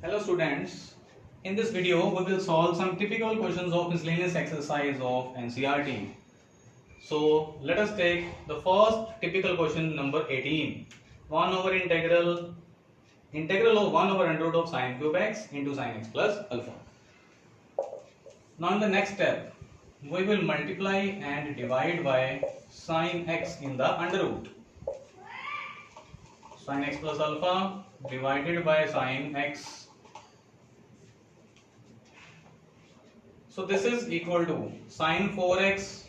Hello students, in this video we will solve some typical questions of miscellaneous exercise of NCERT. So let us take the first typical question number 18. 1 over integral of 1 over under root of sine cube x into sine x plus alpha. Now in the next step we will multiply and divide by sine x in the under root. Sine x plus alpha divided by sine x. So this is equal to sine 4x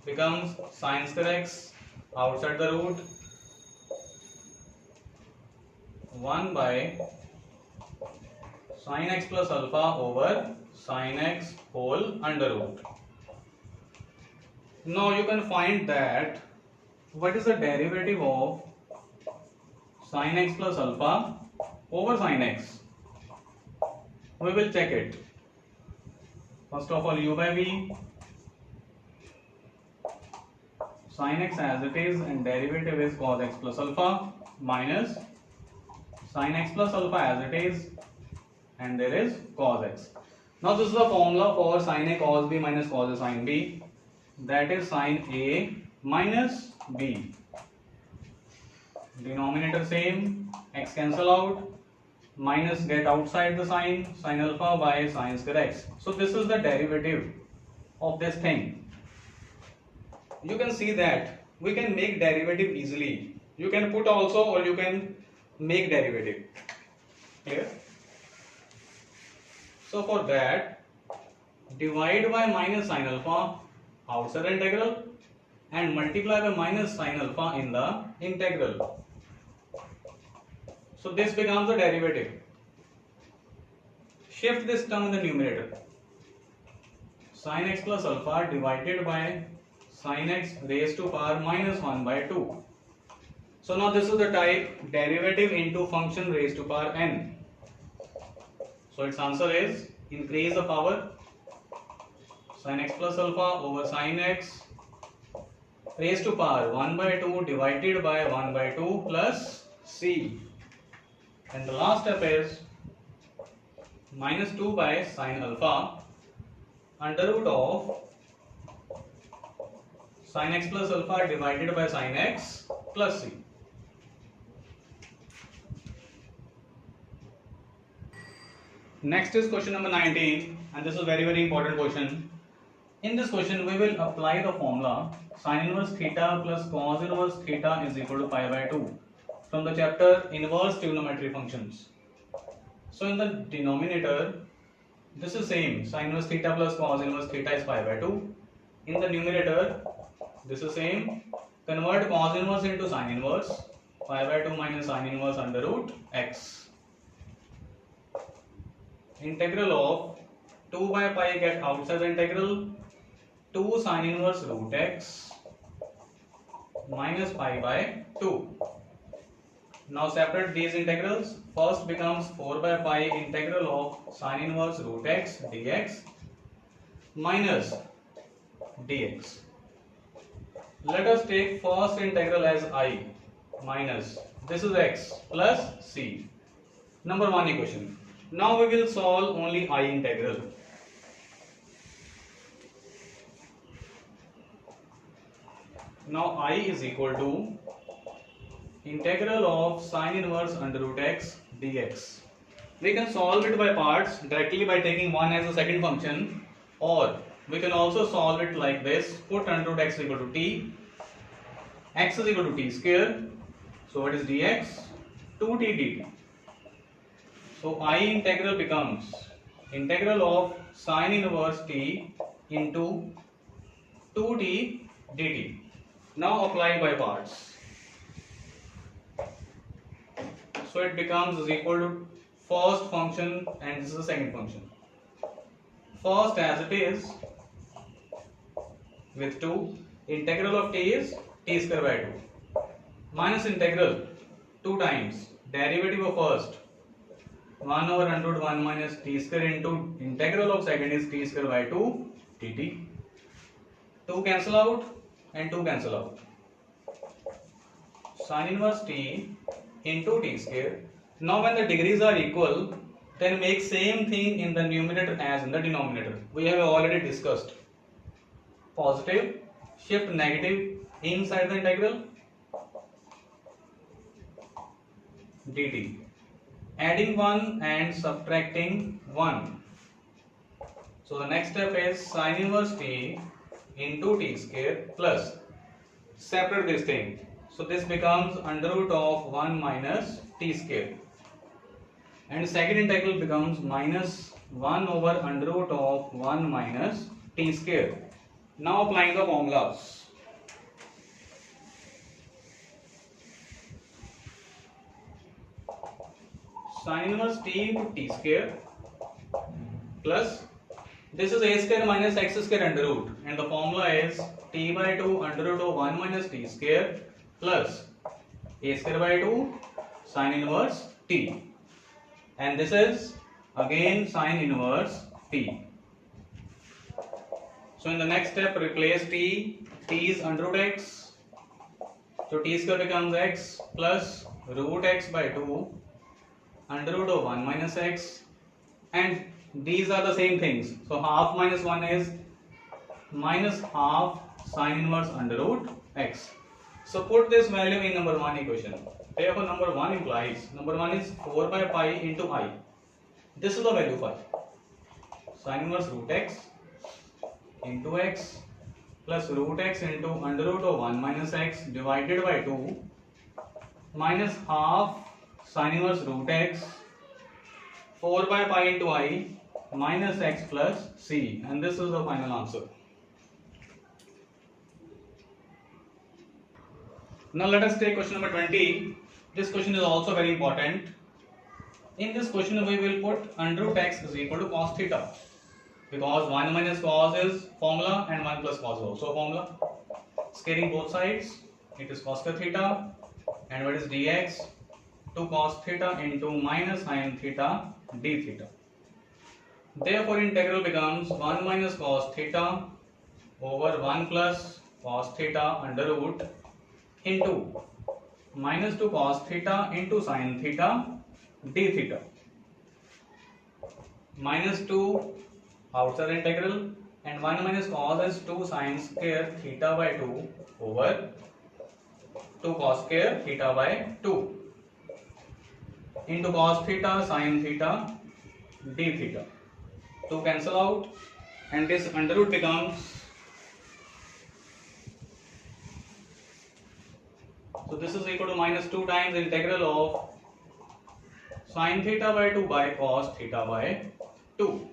becomes sine square x outside the root 1 by sine x plus alpha over sine x whole under root. Now you can find that what is the derivative of sine x plus alpha over sine x. We will check it. First of all, u by v sin x as it is and derivative is cos x plus alpha minus sin x plus alpha as it is and there is cos x. Now this is the formula for sin a cos b minus cos a sin b, that is sin a minus b. Denominator same, x cancel out, minus get outside the sign, sin alpha by sin square x. So this is the derivative of this thing. You can see that we can make derivative easily. You can put also or you can make derivative. Clear? So for that, divide by minus sin alpha outside the integral and multiply by minus sin alpha in the integral. So this becomes the derivative. Shift this term in the numerator. Sin x plus alpha divided by sin x raised to power minus 1 by 2. So now this is the type derivative into function raised to power n. So its answer is increase the power sin x plus alpha over sin x raised to power 1 by 2 divided by 1 by 2 plus c. And the last step is minus 2 by sin alpha under root of sin x plus alpha divided by sin x plus c. Next is question number 19, and this is very important question. In this question we will apply the formula sin inverse theta plus cos inverse theta is equal to pi by 2 from the chapter inverse trigonometry functions. So in the denominator this is same, sin inverse theta plus cos inverse theta is pi by 2. In the numerator this is same, convert cos inverse into sin inverse, pi by 2 minus sin inverse under root x. Integral of 2 by pi get outside the integral, 2 sin inverse root x minus pi by 2. Now separate these integrals. First becomes 4 by pi integral of sin inverse root x dx minus dx. Let us take first integral as I minus this is x plus c. Number 1 equation. Now we will solve only I integral. Now I is equal to integral of sin inverse under root x dx. We can solve it by parts directly by taking one as a second function, or we can also solve it like this. Put under root x equal to t, x is equal to t square. So what is dx? 2t dt. So I integral becomes integral of sin inverse t into 2t dt. Now apply by parts. So it becomes is equal to first function and this is the second function. First as it is with 2, integral of t is t square by 2 minus integral 2 times derivative of first 1 over under root 1 minus t square into integral of second is t square by 2 dt. 2 cancel out and 2 cancel out. Sin inverse t into t square. Now when the degrees are equal, then make same thing in the numerator as in the denominator. We have already discussed. Positive, shift negative inside the integral dt. Adding 1 and subtracting 1. So the next step is sin inverse t into t square plus, separate this thing. So this becomes under root of 1 minus t square. And second integral becomes minus 1 over under root of 1 minus t square. Now applying the formulas. Sin inverse t into t square plus, this is a square minus x square under root, and the formula is t by 2 under root of 1 minus t square plus a square by 2 sin inverse t, and this is again sin inverse t. So in the next step, replace t is under root x, so t square becomes x plus root x by 2 under root of 1 minus x, and these are the same things. So half minus 1 is minus half sin inverse under root x. So put this value in number 1 equation. Therefore number 1 implies, number 1 is 4 by pi into I. This is the value phi. Sin inverse root x into x plus root x into under root of 1 minus x divided by 2 minus half sin inverse root x 4 by pi into I minus x plus c, and this is the final answer. Now let us take question number 20. This question is also very important. In this question we will put under root x is equal to cos theta, because 1 minus cos is formula and 1 plus cos is also formula. Scaling both sides, it is cos square theta, and what is dx? 2 cos theta into minus sin theta d theta. Therefore integral becomes 1 minus cos theta over 1 plus cos theta under root into minus 2 cos theta into sin theta d theta, minus 2 outside integral, and 1 minus cos is 2 sin square theta by 2 over 2 cos square theta by 2 into cos theta sin theta d theta. 2 cancel out, and this under root becomes, so this is equal to minus 2 times integral of sin theta by 2 by cos theta by 2.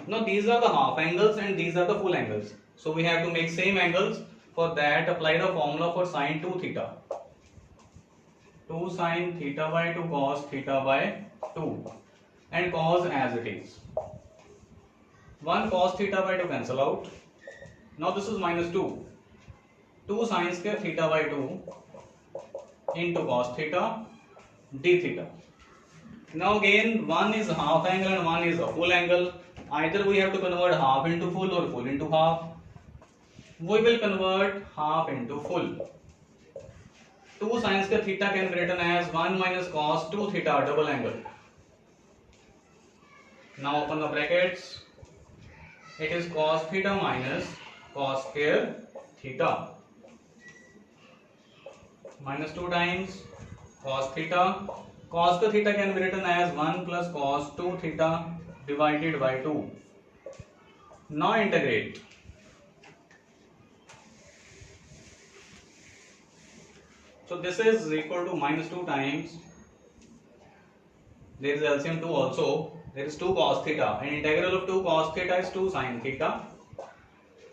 Now these are the half angles and these are the full angles, so we have to make same angles. For that, apply the formula for sin 2 theta. 2 sin theta by 2 cos theta by 2, and cos as it is. 1 cos theta by 2 cancel out. Now this is minus 2. 2 sin square theta by 2 into cos theta d theta. Now again, one is half angle and one is a full angle. Either we have to convert half into full or full into half. We will convert half into full. 2 sin square theta can be written as 1 minus cos 2 theta double angle. Now open the brackets. It is cos theta minus cos square theta. Minus 2 times cos theta. Cos square theta can be written as 1 plus cos 2 theta divided by 2. Now integrate. So this is equal to minus 2 times, there is LCM 2 also, there is 2 cos theta, and integral of 2 cos theta is 2 sin theta,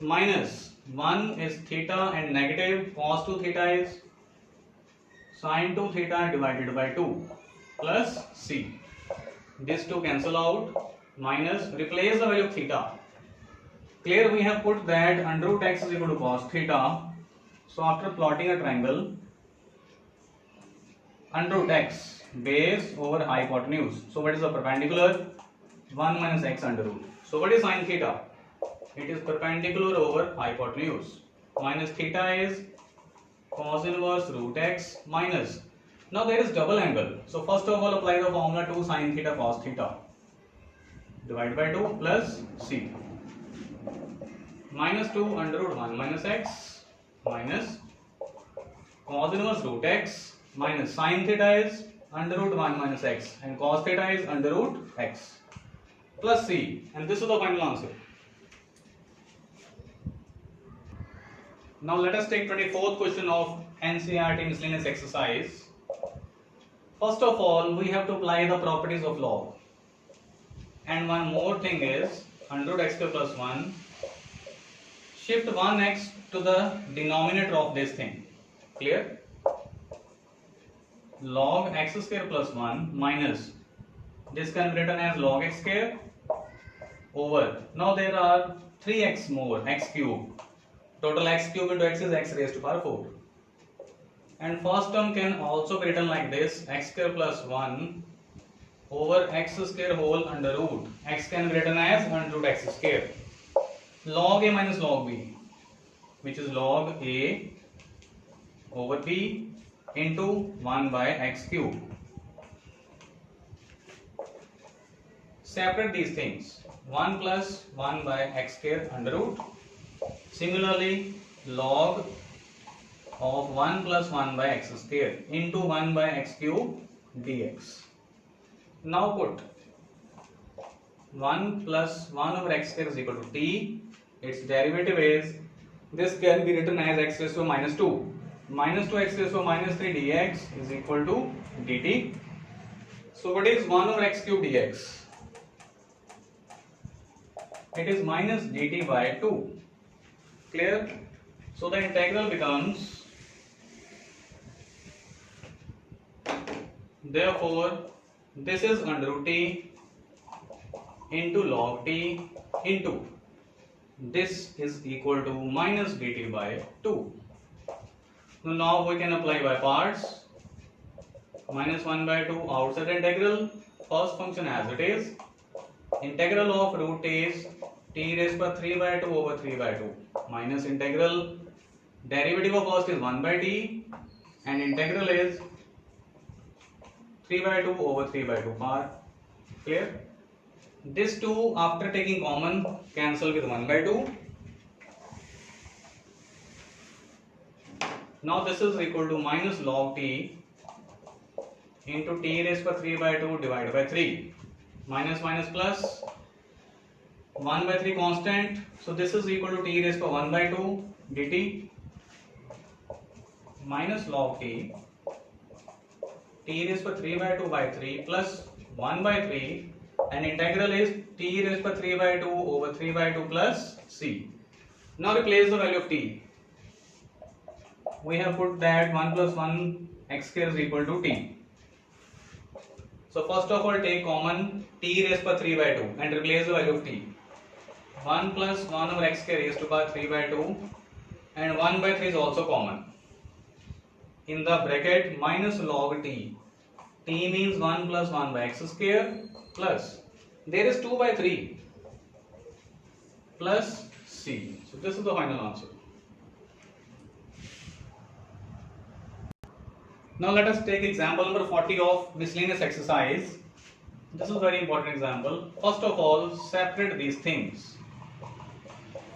minus 1 is theta and negative cos 2 theta is sin 2 theta divided by 2 plus c. This 2 cancel out, minus, replace the value of theta. Clear, we have put that under root x is equal to cos theta. So after plotting a triangle, under root x base over hypotenuse. So what is the perpendicular? 1 minus x under root. So what is sin theta? It is perpendicular over hypotenuse. Minus theta is cos inverse root x minus Now there is double angle. So first of all apply the formula 2 sin theta cos theta. Divide by 2 plus c. Minus 2 under root 1 minus x minus cos inverse root x minus sin theta is under root 1 minus x and cos theta is under root x plus c, and this is the final answer. Now let us take 24th question of NCERT miscellaneous exercise. First of all, we have to apply the properties of log. And one more thing is under root x square plus 1. Shift 1x to the denominator of this thing. Clear? Log x square plus 1 minus, this can be written as log x square over. Now there are 3x more, x cube. Total x cube into x is x raised to power 4. And first term can also be written like this, x square plus 1 over x square whole under root. X can be written as under root x square. Log a minus log b, which is log a over b into 1 by x cube. Separate these things. 1 plus 1 by x square under root. Similarly, log of 1 plus 1 by x square into 1 by x cube dx. Now put 1 plus 1 over x square is equal to t. Its derivative is, this can be written as x raised to minus 2. Minus 2x raised to minus 3 dx is equal to dt. So what is 1 over x cube dx? It is minus dt by 2. Clear? So the integral becomes, therefore this is under root t into log t into this is equal to minus dt by 2. Now we can apply by parts. Minus 1 by 2 outside integral, first function as it is. Integral of root is t raised by 3 by 2 over 3 by 2 minus integral, derivative of first is 1 by t and integral is 3 by 2 over 3 by 2 part. Clear? This 2 after taking common cancel with 1 by 2. Now this is equal to minus log t into t raised by 3 by 2 divided by 3. Minus minus plus 1 by 3 constant. So this is equal to t raised by 1 by 2 dt minus log t raised by 3 by 2 by 3 plus 1 by 3 and integral is t raised by 3 by 2 over 3 by 2 plus c. Now replace the value of t. We have put that 1 plus 1 x square is equal to t. So first of all take common t raised by 3 by 2 and replace the value of t. 1 plus 1 over x square raised to power 3 by 2 and 1 by 3 is also common. In the bracket minus log t. T means 1 plus 1 by x square plus there is 2 by 3 plus c. So this is the final answer. Now let us take example number 40 of miscellaneous exercise. This is a very important example. First of all, separate these things.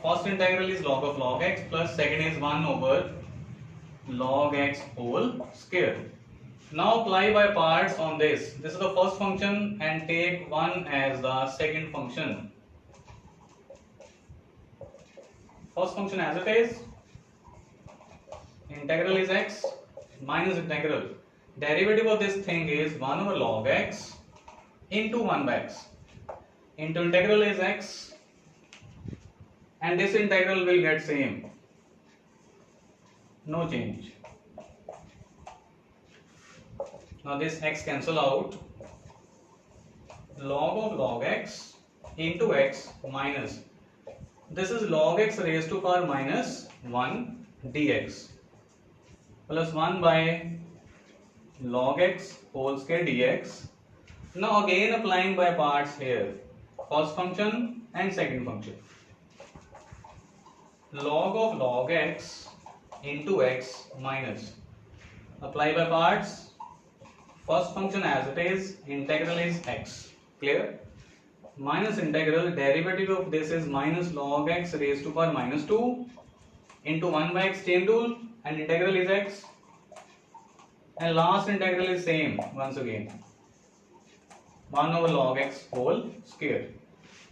First integral is log of log x plus second is 1 over log x whole square. Now apply by parts on this. This is the first function and take 1 as the second function. First function as it is. Integral is x minus integral. Derivative of this thing is 1 over log x into 1 by x. Into integral is x and this integral will get same. No change. Now this x cancel out. Log of log x into x minus. This is log x raised to power minus 1 dx plus 1 by log x whole square dx. Now again applying by parts here. First function and second function. Log of log x into x minus. Apply by parts. first function as it is, integral is x. Clear? Minus integral, derivative of this is minus log x raised to power minus 2 into 1 by x chain rule, and integral is x. And last integral is same once again, 1 over log x whole square.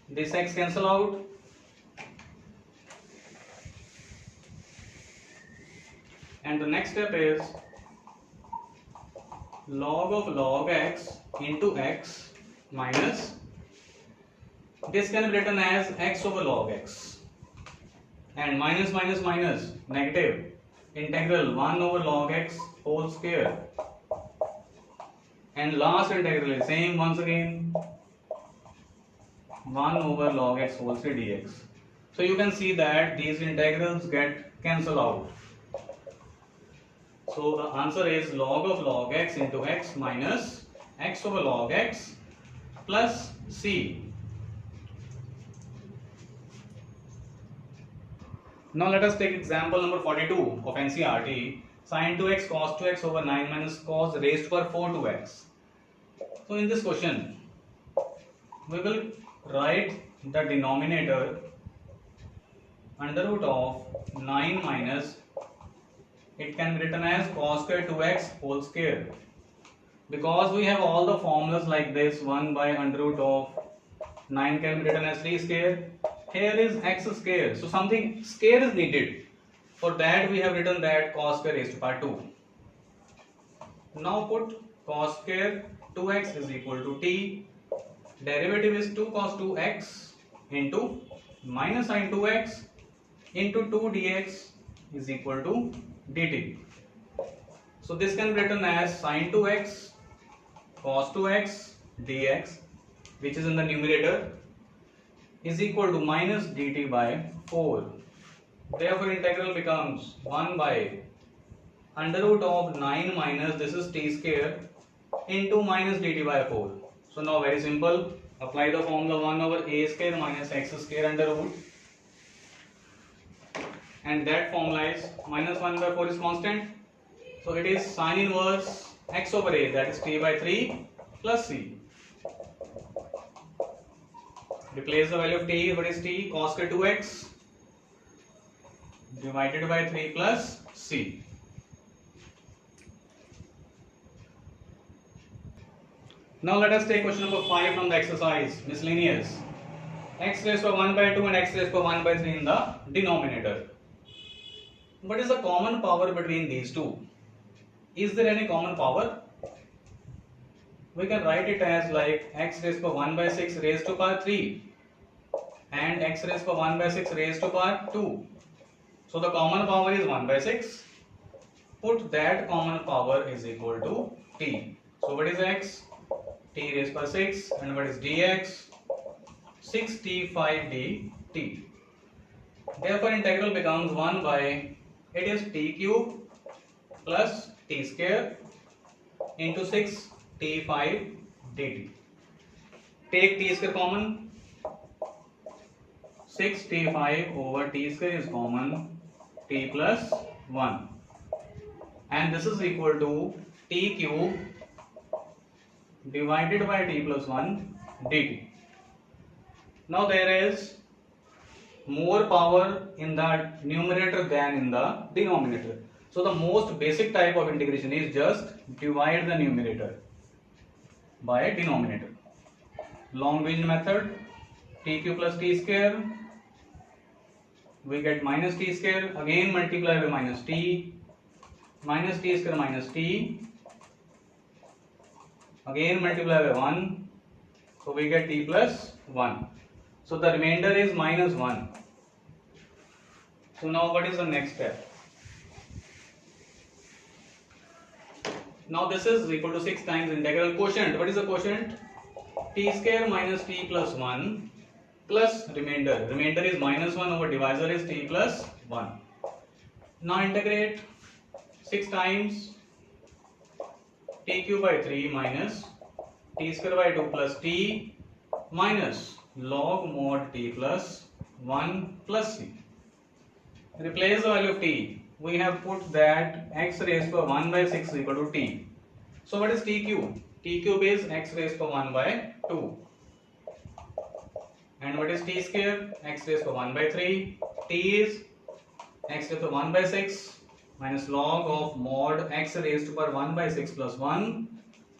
This x cancel out. And the next step is log of log x into x minus, this can be written as x over log x, and minus minus minus negative, integral 1 over log x whole square, and last integral is same once again, 1 over log x whole square dx. So you can see that these integrals get cancelled out. So the answer is log of log x into x minus x over log x plus c. Now let us take example number 42 of NCERT, sin 2x cos 2x over 9 minus cos raised to power 4 2x. So in this question, we will write the denominator under root of 9 minus, it can be written as cos square 2x whole square. Because we have all the formulas like this, 1 by under root of 9 can be written as 3 square. Here is x square, so something square is needed. For that we have written that cos square raised to power 2. Now put cos square 2x is equal to t. Derivative is 2 cos 2x into minus sin 2x into 2 dx is equal to dt. So this can be written as sin 2x cos 2x dx, which is in the numerator, is equal to minus dt by 4. Therefore integral becomes 1 by under root of 9 minus, this is t square, into minus dt by 4. So now very simple, apply the formula 1 over a square minus x square under root, and that formula is minus 1 by 4 is constant, so it is sin inverse x over a, that is t by 3 plus c. Replace the value of t, what is t? Cos square 2x divided by 3 plus c. Now let us take question number 5 from the exercise, miscellaneous. X raised to 1 by 2 and x raised to 1 by 3 in the denominator. What is the common power between these two? Is there any common power? We can write it as like x raised to 1 by 6 raised to power 3 and x raised to 1 by 6 raised to power 2. So the common power is 1 by 6. Put that common power is equal to t. So what is x? T raised to 6, and what is dx? 6t 5d t. Therefore integral becomes 1 by, it is t cube plus t square into 6 t5 dt. Take t square common, 6 t5 over t square is common, t plus 1, and this is equal to t cube divided by t plus 1 dt. Now there is more power in the numerator than in the denominator. So the most basic type of integration is just divide the numerator by a denominator. Long division method, t cube plus t square, we get minus t square, again multiply by minus t square minus t, again multiply by 1, so we get t plus 1. So the remainder is minus 1. So now what is the next step? Now this is equal to 6 times integral quotient. What is the quotient? T square minus t plus 1 plus remainder. Remainder is minus 1 over divisor is t plus 1. Now integrate 6 times t cube by 3 minus t square by 2 plus t minus log mod t plus 1 plus c. Replace the value of t. We have put that x raised to 1 by 6 is equal to t. So what is t cube? T cube is x raised to 1 by 2. And what is t square? X raised to 1 by 3. T is x raised to 1 by 6 minus log of mod x raised to power 1 by 6 plus 1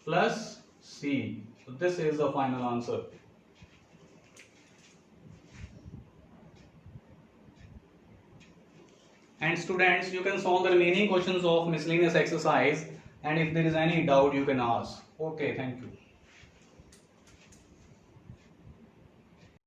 plus c. So this is the final answer. And students, you can solve the remaining questions of miscellaneous exercise, and if there is any doubt you can ask. Okay, thank you.